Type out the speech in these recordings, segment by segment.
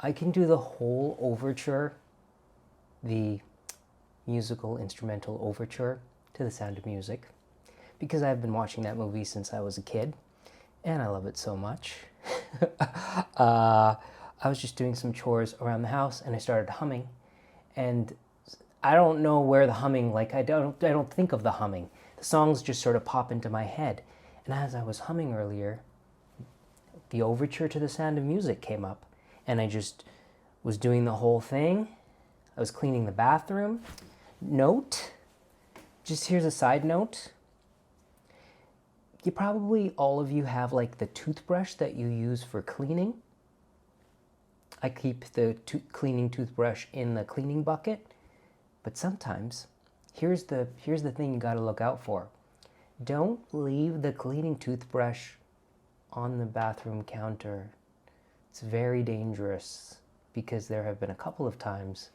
I can do the whole overture, the musical instrumental overture to The Sound of Music, because I've been watching that movie since I was a kid, and I love it so much. I was just doing some chores around the house, and I started humming, and I don't know where the humming, I don't think of the humming. The songs just sort of pop into my head, and as I was humming earlier, the overture to The Sound of Music came up, and I just was doing the whole thing. I was cleaning the bathroom. Note, just here's a side note. You probably, all of you have the toothbrush that you use for cleaning. I keep the cleaning toothbrush in the cleaning bucket, but sometimes, here's the thing you gotta look out for. Don't leave the cleaning toothbrush on the bathroom counter. It's very dangerous, because there have been a couple of times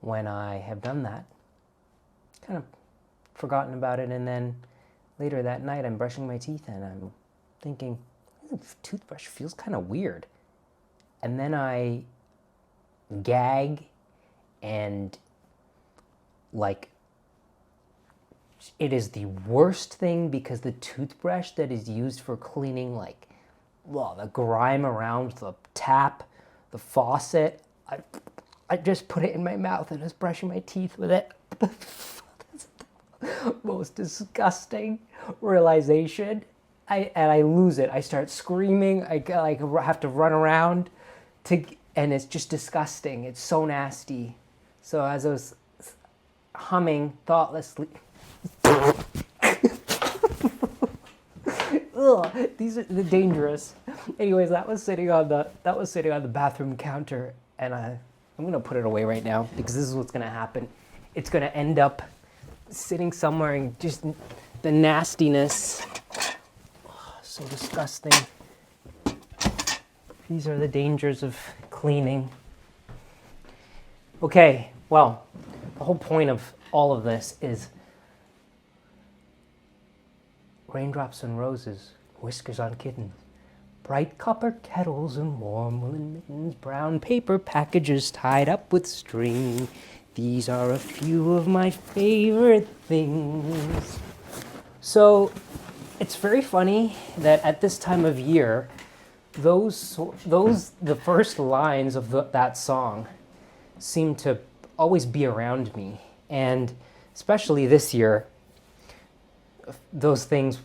when I have done that, kind of forgotten about it, and then later that night I'm brushing my teeth and I'm thinking, the toothbrush feels kind of weird. And then I gag and it is the worst thing, because the toothbrush that is used for cleaning the grime around the tap, the faucet, I just put it in my mouth and was brushing my teeth with it. That's the most disgusting realization. I lose it. I start screaming. I have to run around and it's just disgusting. It's so nasty. So as I was humming thoughtlessly, ugh, these are dangerous. Anyways, that was sitting on the bathroom counter, and I'm gonna put it away right now, because this is what's gonna happen. It's gonna end up sitting somewhere in just the nastiness. Oh, so disgusting. These are the dangers of cleaning. Okay, well, the whole point of all of this is raindrops on roses, whiskers on kittens, bright copper kettles and warm woolen mittens, brown paper packages tied up with string. These are a few of my favorite things. So it's very funny that at this time of year, the first lines of that song seem to always be around me. And especially this year, those things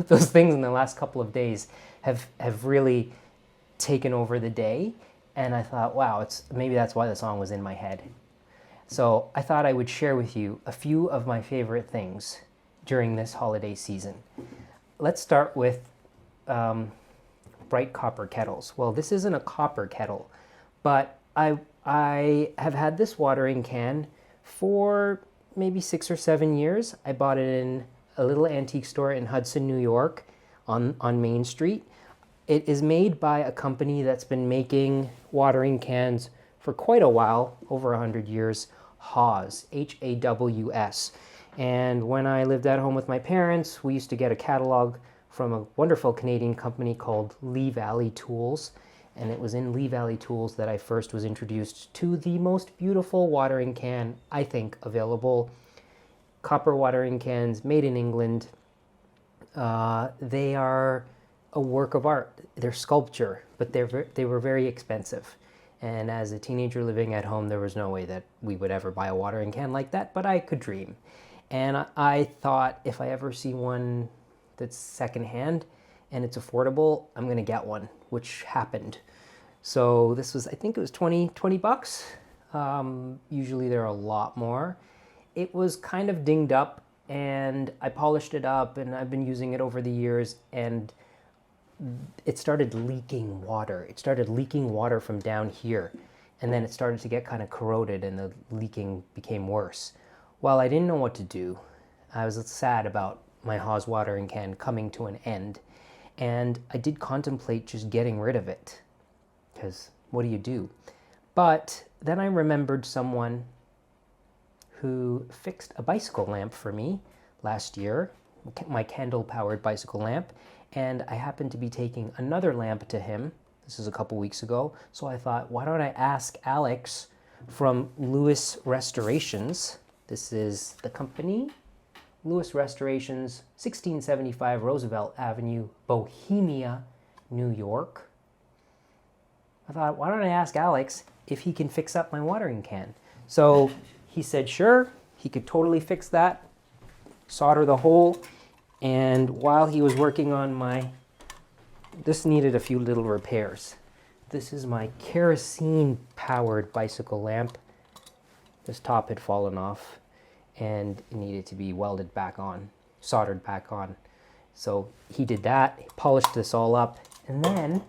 in the last couple of days have really taken over the day. And I thought, wow, maybe that's why the song was in my head. So I thought I would share with you a few of my favorite things during this holiday season. Let's start with bright copper kettles. Well, this isn't a copper kettle, but I have had this watering can for maybe 6 or 7 years. I bought it in a little antique store in Hudson, New York on Main Street. It is made by a company that's been making watering cans for quite a while, over 100 years, Haws, Haws. And when I lived at home with my parents, we used to get a catalog from a wonderful Canadian company called Lee Valley Tools. And it was in Lee Valley Tools that I first was introduced to the most beautiful watering can, I think, available. Copper watering cans made in England. They are a work of art. They're sculpture, but they were very expensive. And as a teenager living at home, there was no way that we would ever buy a watering can like that, but I could dream. And I thought, if I ever see one that's secondhand and it's affordable, I'm gonna get one, which happened. So this was, I think it was 20 bucks. Usually they're a lot more. It was kind of dinged up and I polished it up, and I've been using it over the years, and it started leaking water. It started leaking water from down here, and then it started to get kind of corroded, and the leaking became worse. Well, I didn't know what to do. I was sad about my Haws watering can coming to an end, and I did contemplate just getting rid of it, because what do you do? But then I remembered someone who fixed a bicycle lamp for me last year, my candle-powered bicycle lamp, and I happened to be taking another lamp to him. This is a couple weeks ago, so I thought, why don't I ask Alex from Lewis Restorations? This is the company, Lewis Restorations, 1675 Roosevelt Avenue, Bohemia, New York. I thought, why don't I ask Alex if he can fix up my watering can? So he said, sure, he could totally fix that, solder the hole, and while he was working on this needed a few little repairs. This is my kerosene-powered bicycle lamp. This top had fallen off, and it needed to be welded back on, soldered back on. So he did that, he polished this all up, and then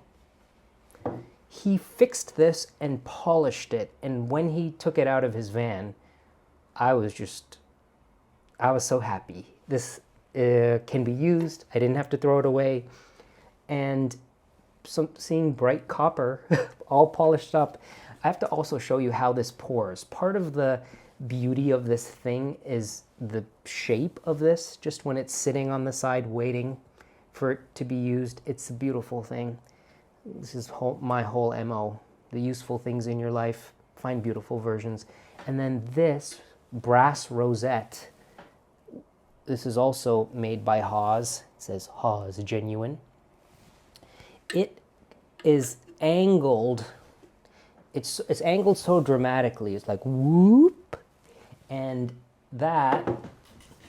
he fixed this and polished it. And when he took it out of his van, I was so happy. This can be used. I didn't have to throw it away. And seeing bright copper all polished up, I have to also show you how this pours. Part of the beauty of this thing is the shape of this, just when it's sitting on the side waiting for it to be used. It's a beautiful thing. This is my whole MO. The useful things in your life, find beautiful versions. And then this brass rosette, this is also made by Haws. It says Haws Genuine. It is angled. It's angled so dramatically. It's like whoop, and that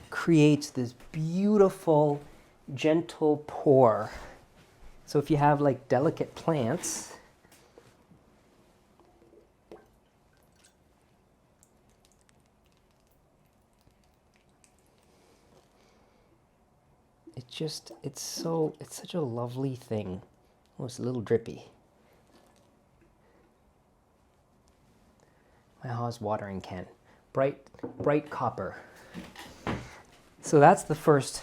creates this beautiful, gentle pour. So if you have like delicate plants, it's such a lovely thing. Oh, it's a little drippy. My Haws watering can, bright copper. So that's the first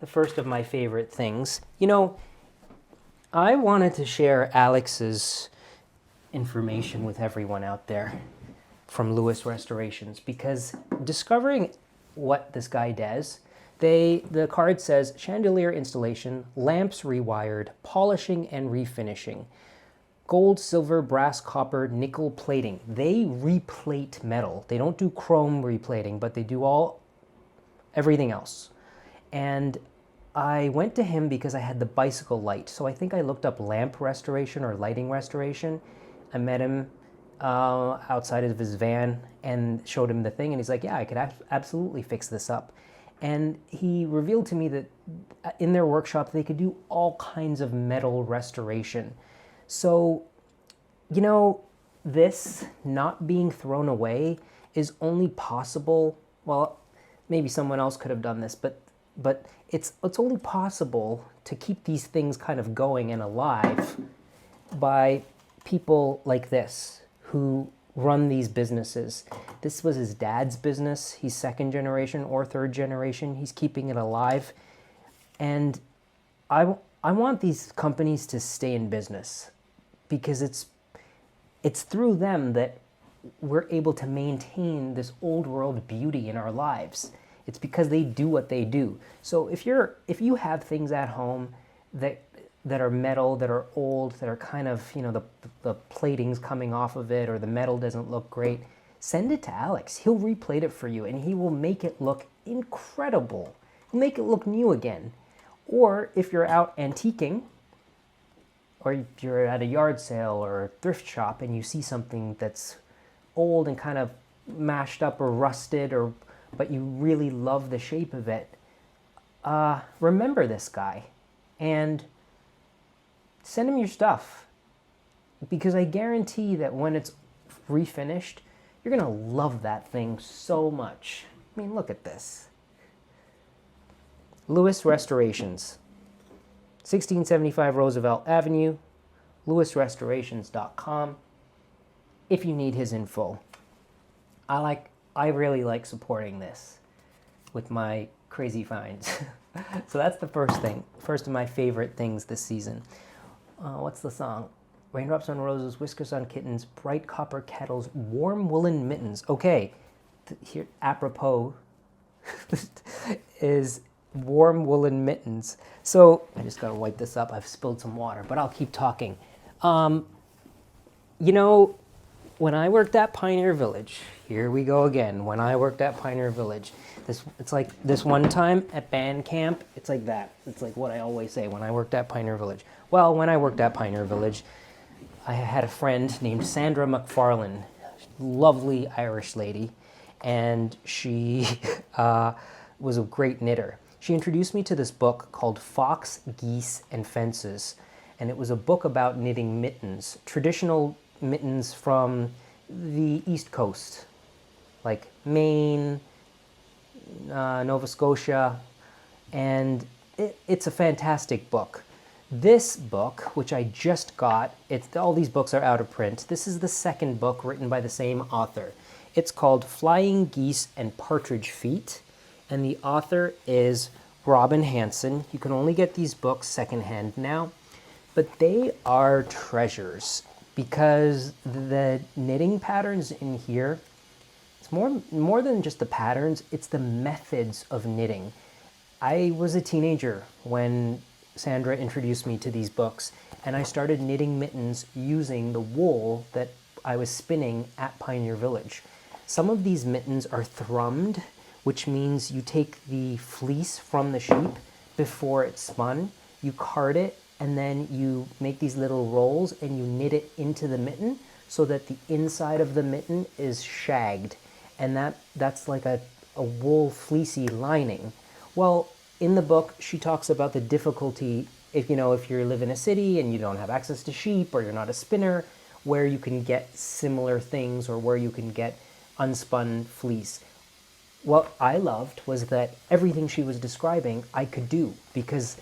of my favorite things. You know, I wanted to share Alex's information with everyone out there from Lewis Restorations, because discovering what this guy does, the card says chandelier installation, lamps rewired, polishing and refinishing, gold, silver, brass, copper, nickel plating. They replate metal. They don't do chrome replating, but they do everything else. And I went to him because I had the bicycle light. So I think I looked up lamp restoration or lighting restoration. I met him outside of his van and showed him the thing. And he's like, yeah, I could absolutely fix this up. And he revealed to me that in their workshop, they could do all kinds of metal restoration. So, you know, this not being thrown away is only possible. Well, maybe someone else could have done this, but it's only possible to keep these things kind of going and alive by people like this who run these businesses. This was his dad's business. He's second generation or third generation. He's keeping it alive. And I want these companies to stay in business, because it's through them that we're able to maintain this old world beauty in our lives. It's because they do what they do. So if you have things at home that are metal, that are old, that are kind of, you know, the plating's coming off of it, or the metal doesn't look great, send it to Alex. He'll replate it for you, and he will make it look incredible. He'll make it look new again. Or if you're out antiquing, or if you're at a yard sale or a thrift shop and you see something that's old and kind of mashed up or rusted, but you really love the shape of it, remember this guy and send him your stuff, because I guarantee that when it's refinished, you're going to love that thing so much. I mean, look at this. Lewis Restorations, 1675 Roosevelt Avenue, lewisrestorations.com. If you need his info. I really like supporting this with my crazy finds. So that's the first thing. First of my favorite things this season. What's the song? Raindrops on roses, whiskers on kittens, bright copper kettles, warm woolen mittens. Okay, here, apropos, is warm woolen mittens. So I just gotta wipe this up. I've spilled some water, but I'll keep talking. You know, when I worked at Pioneer Village, here we go again. When I worked at Pioneer Village, it's like this one time at band camp, it's like that. It's like what I always say when I worked at Pioneer Village. Well, when I worked at Pioneer Village, I had a friend named Sandra McFarlane, lovely Irish lady, and she was a great knitter. She introduced me to this book called Fox, Geese, and Fences, and it was a book about knitting mittens, traditional mittens from the East Coast, like Maine, Nova Scotia, and it's a fantastic book. This book, which I just got, all these books are out of print. This is the second book written by the same author. It's called Flying Geese and Partridge Feet, and the author is Robin Hanson. You can only get these books secondhand now, but they are treasures because the knitting patterns in here, it's more than just the patterns, it's the methods of knitting. I was a teenager when Sandra introduced me to these books, and I started knitting mittens using the wool that I was spinning at Pioneer Village. Some of these mittens are thrummed, which means you take the fleece from the sheep before it's spun, you card it, and then you make these little rolls and you knit it into the mitten so that the inside of the mitten is shagged, and that's like a wool fleecy lining. Well, in the book, she talks about the difficulty if you live in a city and you don't have access to sheep or you're not a spinner, where you can get similar things or where you can get unspun fleece. What I loved was that everything she was describing I could do because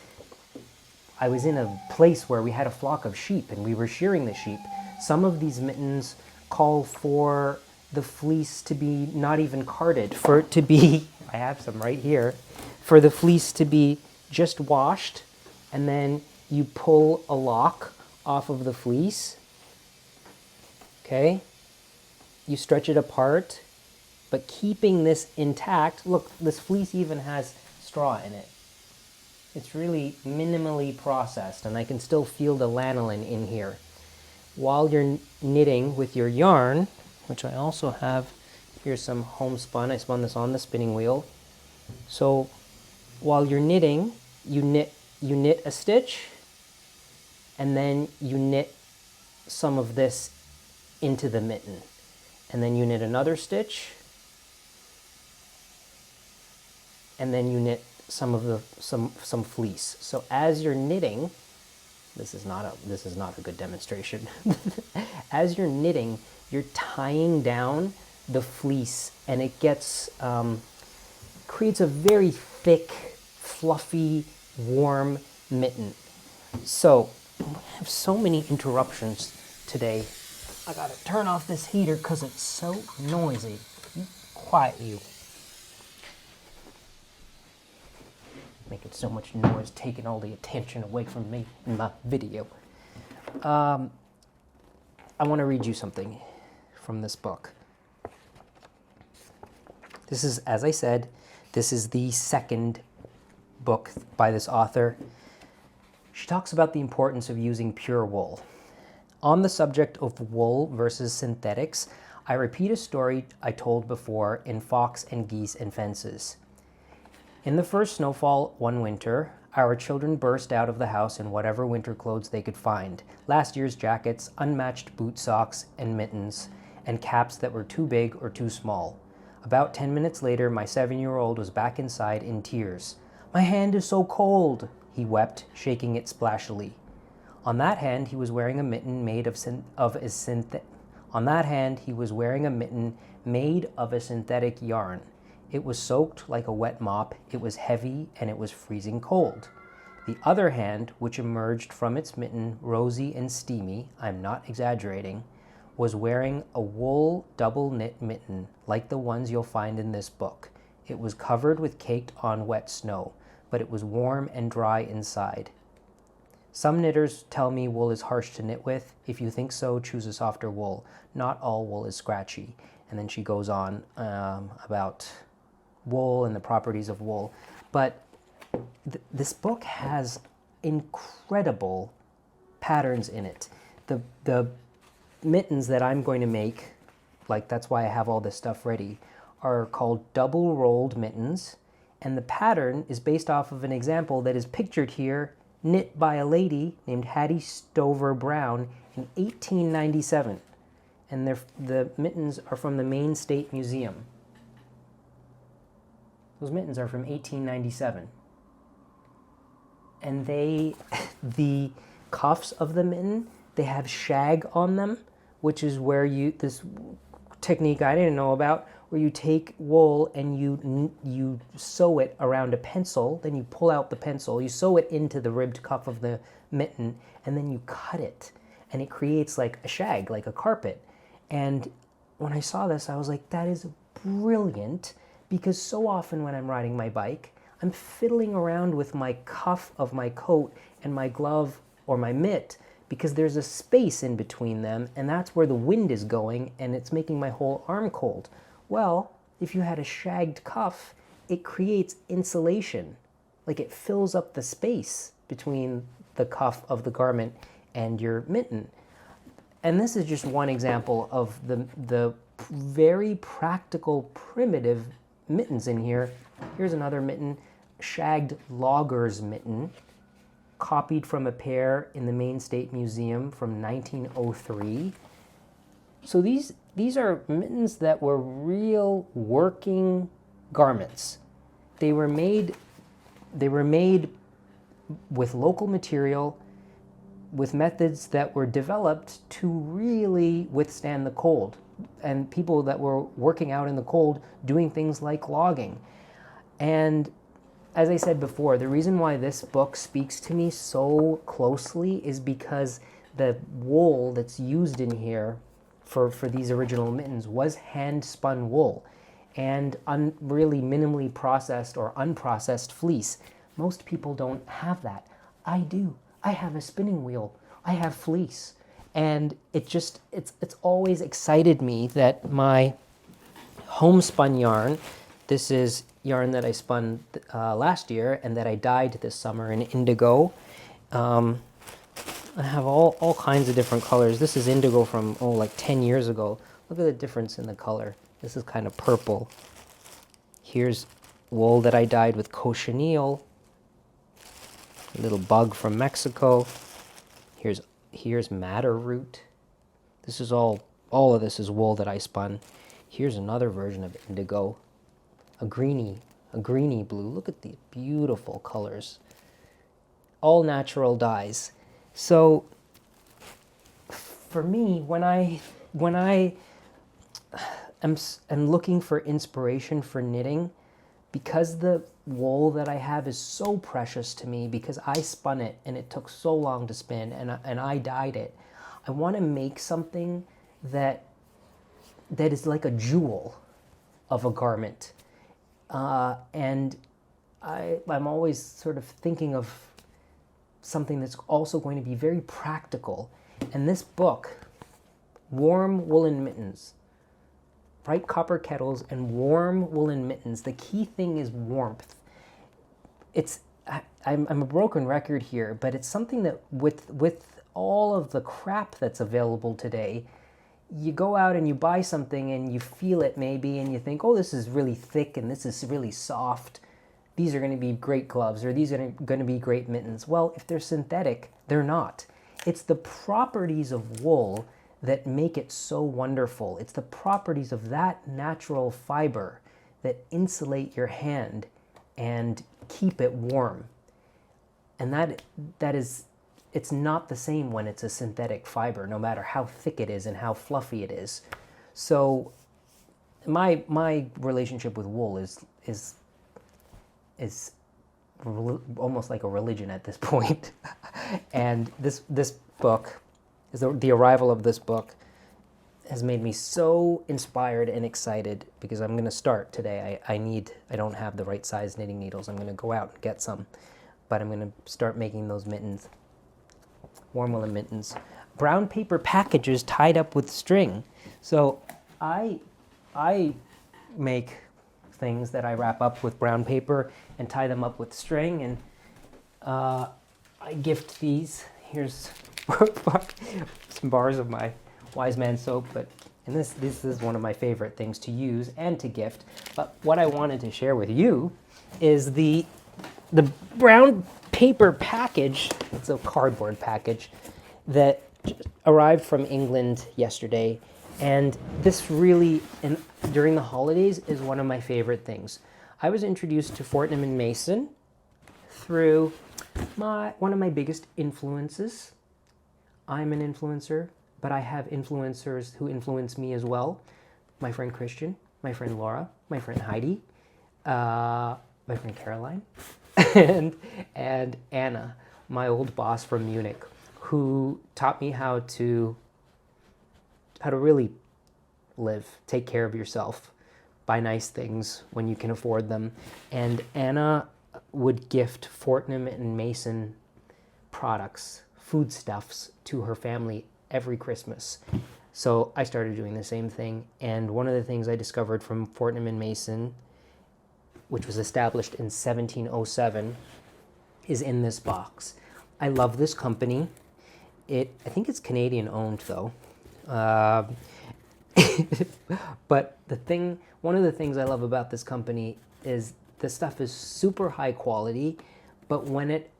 I was in a place where we had a flock of sheep and we were shearing the sheep. Some of these mittens call for the fleece to be not even carded, for it to be, I have some right here, for the fleece to be just washed, and then you pull a lock off of the fleece, okay? You stretch it apart, but keeping this intact. Look, this fleece even has straw in it. It's really minimally processed, and I can still feel the lanolin in here. While you're knitting with your yarn, which I also have, here's some homespun. I spun this on the spinning wheel. So while you're knitting, you knit a stitch, and then you knit some of this into the mitten. And then you knit another stitch, and then you knit some fleece. So as you're knitting, this is not a good demonstration. As you're knitting, you're tying down the fleece, and it creates a very thick, fluffy, warm mitten. So I have so many interruptions today. I gotta turn off this heater because it's so noisy. Quiet you. Making so much noise, taking all the attention away from me in my video. I want to read you something from this book. This is, as I said, this is the second book by this author. She talks about the importance of using pure wool. On the subject of wool versus synthetics, I repeat a story I told before in Fox and Geese and Fences. In the first snowfall one winter, our children burst out of the house in whatever winter clothes they could find. Last year's jackets, unmatched boot socks and mittens, and caps that were too big or too small. About 10 minutes later, my 7-year-old was back inside in tears. "My hand is so cold," he wept, shaking it splashily. On that hand, he was wearing a mitten made of a synthetic yarn. It was soaked like a wet mop, it was heavy, and it was freezing cold. The other hand, which emerged from its mitten, rosy and steamy, I'm not exaggerating, was wearing a wool double-knit mitten, like the ones you'll find in this book. It was covered with caked-on wet snow, but it was warm and dry inside. Some knitters tell me wool is harsh to knit with. If you think so, choose a softer wool. Not all wool is scratchy. And then she goes on about wool and the properties of wool. But this book has incredible patterns in it. The mittens that I'm going to make, like that's why I have all this stuff ready, are called double rolled mittens. And the pattern is based off of an example that is pictured here, knit by a lady named Hattie Stover Brown in 1897. And the mittens are from the Maine State Museum. Those mittens are from 1897. And the cuffs of the mitten, they have shag on them, which is where this technique I didn't know about, where you take wool and you sew it around a pencil, then you pull out the pencil, you sew it into the ribbed cuff of the mitten, and then you cut it. And it creates like a shag, like a carpet. And when I saw this, I was like, that is brilliant, because so often when I'm riding my bike, I'm fiddling around with my cuff of my coat and my glove or my mitt, because there's a space in between them, and that's where the wind is going, and it's making my whole arm cold. Well, if you had a shagged cuff, it creates insulation. Like it fills up the space between the cuff of the garment and your mitten. And this is just one example of the very practical, primitive mittens in here. Here's another mitten, shagged logger's mitten, copied from a pair in the Maine State Museum from 1903. So these are mittens that were real working garments. They were made with local material, with methods that were developed to really withstand the cold, and people that were working out in the cold doing things like logging. And as I said before, the reason why this book speaks to me so closely is because the wool that's used in here for these original mittens was hand-spun wool and really minimally processed or unprocessed fleece. Most people don't have that. I do. I have a spinning wheel. I have fleece. And it's always excited me that my homespun yarn, this is yarn that I spun last year and that I dyed this summer in indigo. I have all kinds of different colors. This is indigo from, like 10 years ago. Look at the difference in the color. This is kind of purple. Here's wool that I dyed with cochineal. A little bug from Mexico. Here's madder root. This is all of this is wool that I spun. Here's another version of indigo. A greeny blue. Look at these beautiful colors. All natural dyes. So for me, when I am looking for inspiration for knitting, because the wool that I have is so precious to me, because I spun it and it took so long to spin and I dyed it, I want to make something that is like a jewel of a garment. And I'm always sort of thinking of something that's also going to be very practical. And this book, Warm Woolen Mittens, bright copper kettles and warm woolen mittens. The key thing is warmth. I'm a broken record here, but it's something that with all of the crap that's available today, you go out and you buy something and you feel it maybe and you think, oh, this is really thick and this is really soft. These are going to be great gloves, or these are going to be great mittens. Well, if they're synthetic, they're not. It's the properties of wool that make it so wonderful. It's the properties of that natural fiber that insulate your hand and keep it warm. And that is, it's not the same when it's a synthetic fiber, no matter how thick it is and how fluffy it is. So my relationship with wool is almost like a religion at this point. And this book, is the arrival of this book, has made me so inspired and excited, because I'm going to start today. I don't have the right size knitting needles. I'm going to go out and get some, but I'm going to start making those mittens, warm woolen mittens. Brown paper packages tied up with string. So I make things that I wrap up with brown paper and tie them up with string, and I gift these. Here's some bars of my Wise Man soap, and this is one of my favorite things to use and to gift. But what I wanted to share with you is the brown paper package. It's a cardboard package that arrived from England yesterday, and this really, during the holidays, is one of my favorite things. I was introduced to Fortnum and Mason through one of my biggest influences. I'm an influencer, but I have influencers who influence me as well. My friend Christian, my friend Laura, my friend Heidi, my friend Caroline, and Anna, my old boss from Munich, who taught me how to really live, take care of yourself, buy nice things when you can afford them. And Anna would gift Fortnum and Mason products, foodstuffs, to her family every Christmas. So I started doing the same thing. And one of the things I discovered from Fortnum and Mason, which was established in 1707, is in this box. I love this company. I think it's Canadian owned though. But one of the things I love about this company is the stuff is super high quality, but when it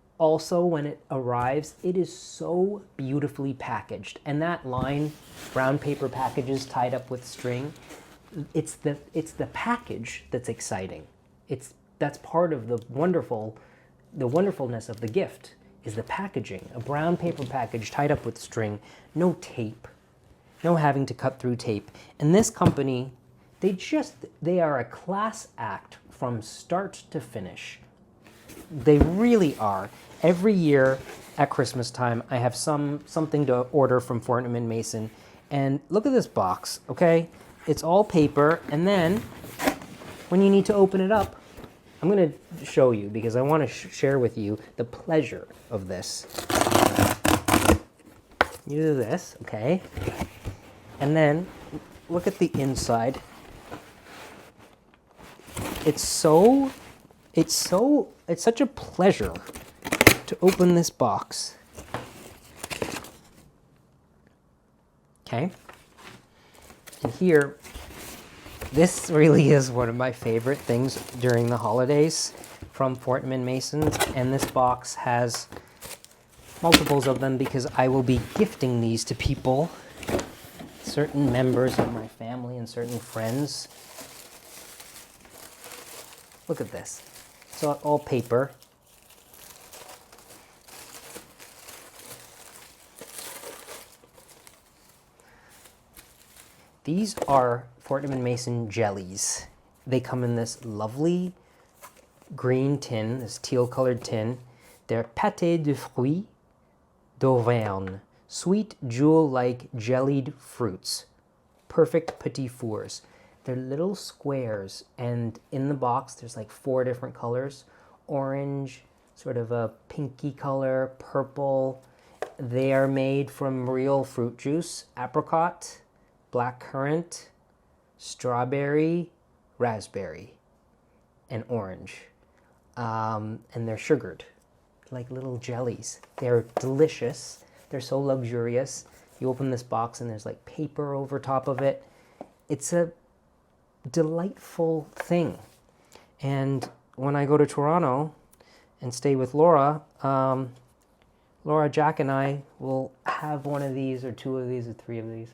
arrives, it is so beautifully packaged. And that line, brown paper packages tied up with string, it's the package that's exciting. That's part of the wonderfulness of the gift, is the packaging. A brown paper package tied up with string, no tape, no having to cut through tape. And this company, they are a class act from start to finish. They really are. Every year at Christmas time, I have something to order from Fortnum and Mason. And look at this box, okay? It's all paper, and then when you need to open it up, I'm going to show you, because I want to share with you the pleasure of this. You do this, okay? And then look at the inside. It's such a pleasure to open this box. Okay? And here, this really is one of my favorite things during the holidays from Fortnum and Mason, and this box has multiples of them because I will be gifting these to people, certain members of my family and certain friends. Look at this. It's all paper. These are Fortnum and Mason jellies. They come in this lovely green tin, this teal-colored tin. They're pâté de fruits d'Auvergne, sweet jewel-like jellied fruits, perfect petit fours. They're little squares, and in the box there's like 4 different colors: orange, sort of a pinky color, purple. They are made from real fruit juice: apricot, black currant, strawberry, raspberry, and orange. And they're sugared, like little jellies. They're delicious. They're so luxurious. You open this box and there's like paper over top of it. It's a delightful thing. And when I go to Toronto and stay with Laura, Jack, and I will have one of these, or 2 of these, or 3 of these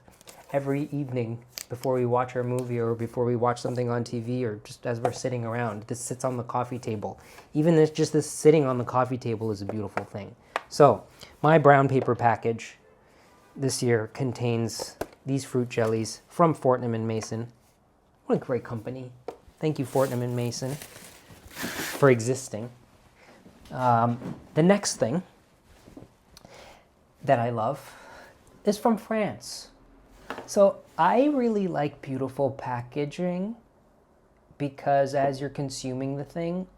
every evening before we watch our movie, or before we watch something on TV, or just as we're sitting around. This sits on the coffee table. Even this sitting on the coffee table is a beautiful thing. So my brown paper package this year contains these fruit jellies from Fortnum and Mason. What a great company. Thank you, Fortnum and Mason, for existing. The next thing that I love is from France. So I really like beautiful packaging because as you're consuming the thing,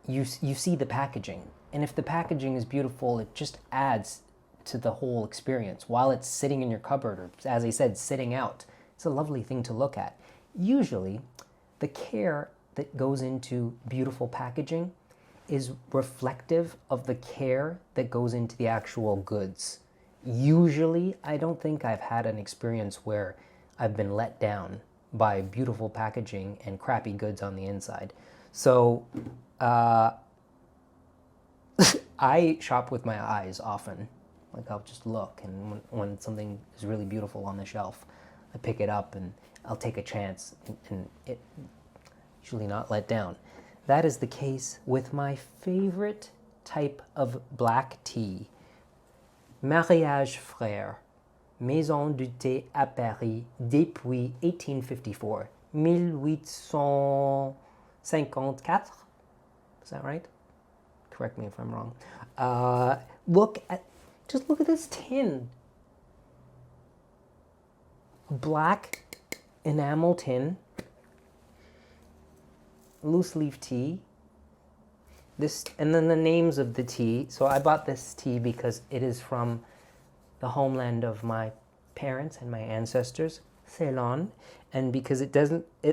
you see the packaging. And if the packaging is beautiful, it just adds to the whole experience while it's sitting in your cupboard or, as I said, sitting out. It's a lovely thing to look at. Usually, the care that goes into beautiful packaging is reflective of the care that goes into the actual goods. Usually, I don't think I've had an experience where I've been let down by beautiful packaging and crappy goods on the inside. So, I shop with my eyes often. Like I'll just look, and when something is really beautiful on the shelf, I pick it up and I'll take a chance, and it usually not let down. That is the case with my favorite type of black tea, Mariage Frères, Maison du thé à Paris depuis 1854, 1854. Is that right? Correct me if I'm wrong. Just look at this tin. A black enamel tin, loose leaf tea. This, and then the names of the tea. So I bought this tea because it is from the homeland of my parents and my ancestors, Ceylon, and because it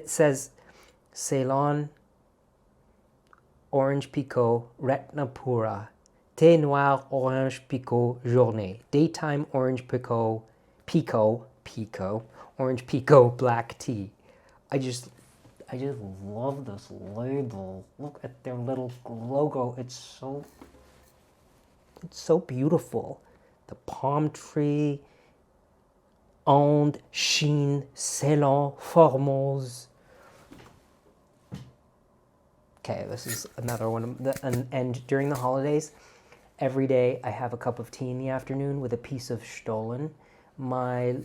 says Ceylon, Orange Picot, Retina Pura, Thé Noir Orange Picot Journée, Daytime Orange Picot, Orange Picot Black Tea. I just love this label. Look at their little logo. It's so beautiful. The palm tree, Onde, Chine, Ceylon, Formose. Okay, this is another one. And during the holidays, every day I have a cup of tea in the afternoon with a piece of Stollen. My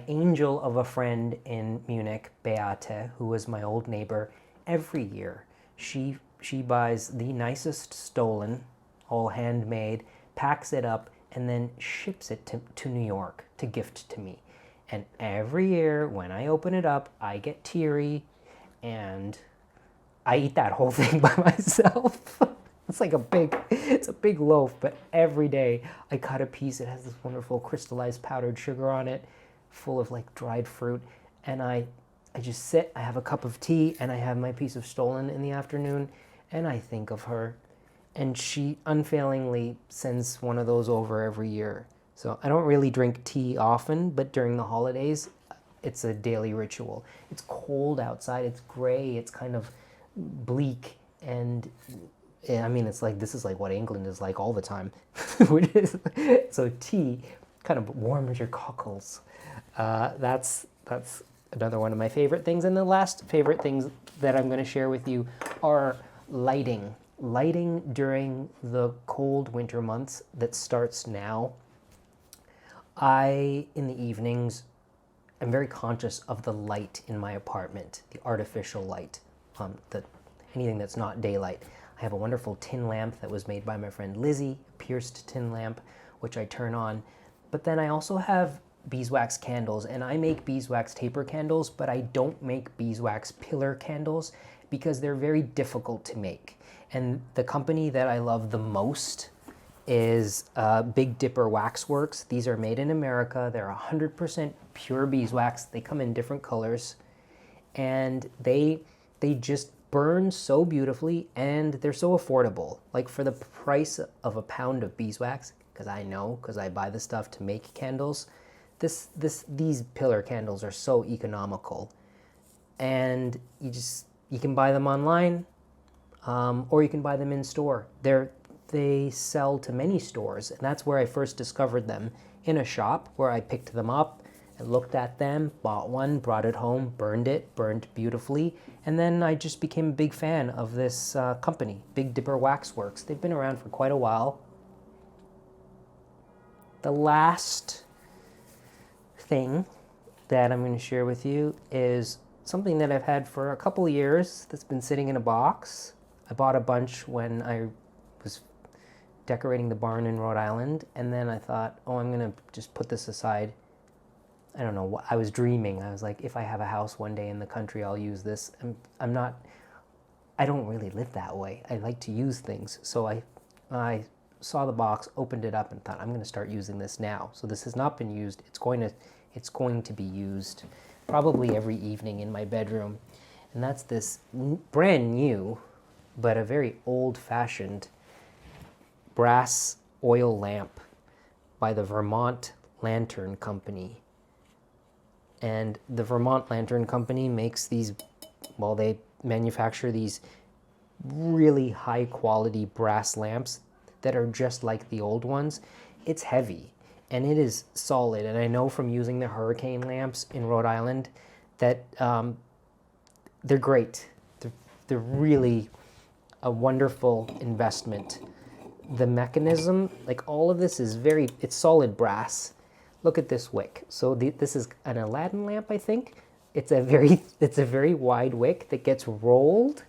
angel of a friend in Munich, Beate, who was my old neighbor, every year she buys the nicest Stollen, all handmade, packs it up, and then ships it to New York to gift to me. And every year when I open it up, I get teary, and I eat that whole thing by myself. It's a big loaf, but every day I cut a piece. It has this wonderful crystallized powdered sugar on it, full of like dried fruit, and I just sit, I have a cup of tea, and I have my piece of Stollen in the afternoon, and I think of her, and she unfailingly sends one of those over every year. So I don't really drink tea often, but during the holidays, it's a daily ritual. It's cold outside, it's gray, it's kind of bleak, and I mean, this is like what England is like all the time. So tea kind of warms your cockles. That's another one of my favorite things. And the last favorite things that I'm going to share with you are lighting. Lighting during the cold winter months that starts now. In the evenings, I'm very conscious of the light in my apartment, the artificial light, anything that's not daylight. I have a wonderful tin lamp that was made by my friend Lizzie, a pierced tin lamp, which I turn on. But then I also have beeswax candles, and I make beeswax taper candles, but I don't make beeswax pillar candles because they're very difficult to make. And the company that I love the most is Big Dipper Waxworks. These are made in America. They're 100% pure beeswax. They come in different colors, and they just burn so beautifully, and they're so affordable. Like for the price of a pound of beeswax, because I buy the stuff to make candles, these pillar candles are so economical, and you can buy them online, or you can buy them in store. They sell to many stores, and that's where I first discovered them, in a shop where I picked them up and looked at them, bought one, brought it home, burned beautifully, and then I just became a big fan of this company, Big Dipper Waxworks. They've been around for quite a while. The last thing that I'm going to share with you is something that I've had for a couple years that's been sitting in a box. I bought a bunch when I was decorating the barn in Rhode Island, and then I thought, oh, I'm going to just put this aside. I don't know, I was dreaming. I was like, if I have a house one day in the country, I'll use this. I don't really live that way. I like to use things. So I saw the box, opened it up, and thought, I'm going to start using this now. So this has not been used. It's going to be used probably every evening in my bedroom. And that's this brand new, but a very old-fashioned brass oil lamp by the Vermont Lantern Company. And the Vermont Lantern Company makes these, well, they manufacture these really high quality brass lamps that are just like the old ones. It's heavy and it is solid. And I know from using the hurricane lamps in Rhode Island that they're great. They're really a wonderful investment. The mechanism, like all of this is it's solid brass. Look at this wick. So this is an Aladdin lamp, I think. It's a very wide wick that gets rolled,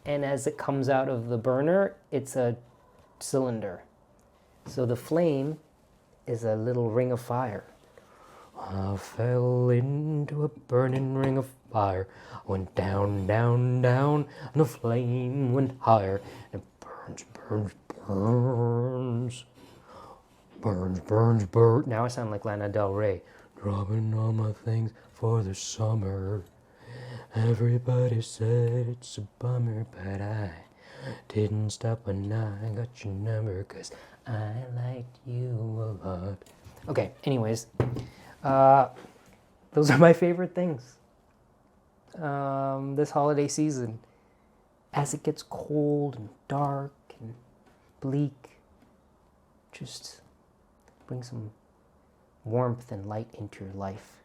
and as it comes out of the burner, it's a cylinder. So the flame is a little ring of fire. I fell into a burning ring of fire. Went down, down, down, and the flame went higher. And it burns, burns, burns. Burns, burns, burns. Now I sound like Lana Del Rey. Dropping all my things for the summer. Everybody said it's a bummer, but I didn't stop when I got your number, 'cause I liked you a lot. Okay, anyways, those are my favorite things this holiday season. As it gets cold and dark and bleak, just bring some warmth and light into your life.